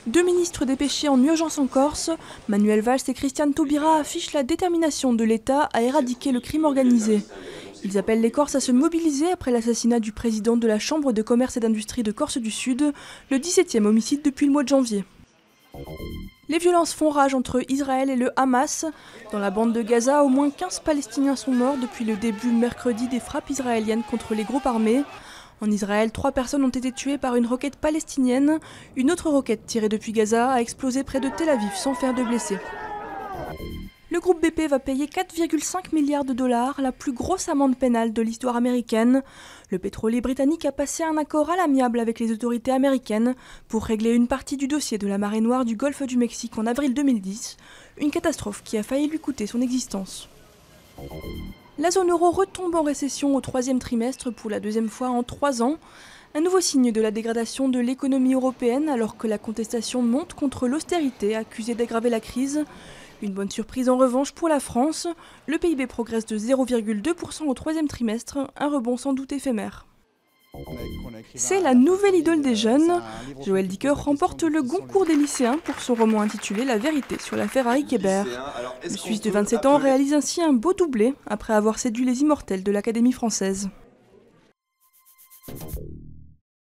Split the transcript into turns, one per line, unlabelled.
Deux ministres dépêchés en urgence en Corse, Manuel Valls et Christiane Taubira affichent la détermination de l'État à éradiquer le crime organisé. Ils appellent les Corses à se mobiliser après l'assassinat du président de la Chambre de commerce et d'industrie de Corse du Sud, le 17e homicide depuis le mois de janvier. Les violences font rage entre Israël et le Hamas. Dans la bande de Gaza, au moins 15 Palestiniens sont morts depuis le début mercredi des frappes israéliennes contre les groupes armés. En Israël, 3 personnes ont été tuées par une roquette palestinienne. Une autre roquette tirée depuis Gaza a explosé près de Tel Aviv sans faire de blessés. Le groupe BP va payer 4,5 milliards de dollars, la plus grosse amende pénale de l'histoire américaine. Le pétrolier britannique a passé un accord à l'amiable avec les autorités américaines pour régler une partie du dossier de la marée noire du golfe du Mexique en avril 2010, une catastrophe qui a failli lui coûter son existence. La zone euro retombe en récession au 3e trimestre pour la 2e fois en 3 ans. Un nouveau signe de la dégradation de l'économie européenne alors que la contestation monte contre l'austérité accusée d'aggraver la crise. Une bonne surprise en revanche pour la France. Le PIB progresse de 0,2% au 3e trimestre, un rebond sans doute éphémère. C'est la nouvelle idole des jeunes. Joël Dicker remporte le Goncourt des lycéens pour son roman intitulé La vérité sur l'affaire Harry Kéber. Le Suisse de 27 ans réalise ainsi un beau doublé après avoir séduit les immortels de l'Académie française.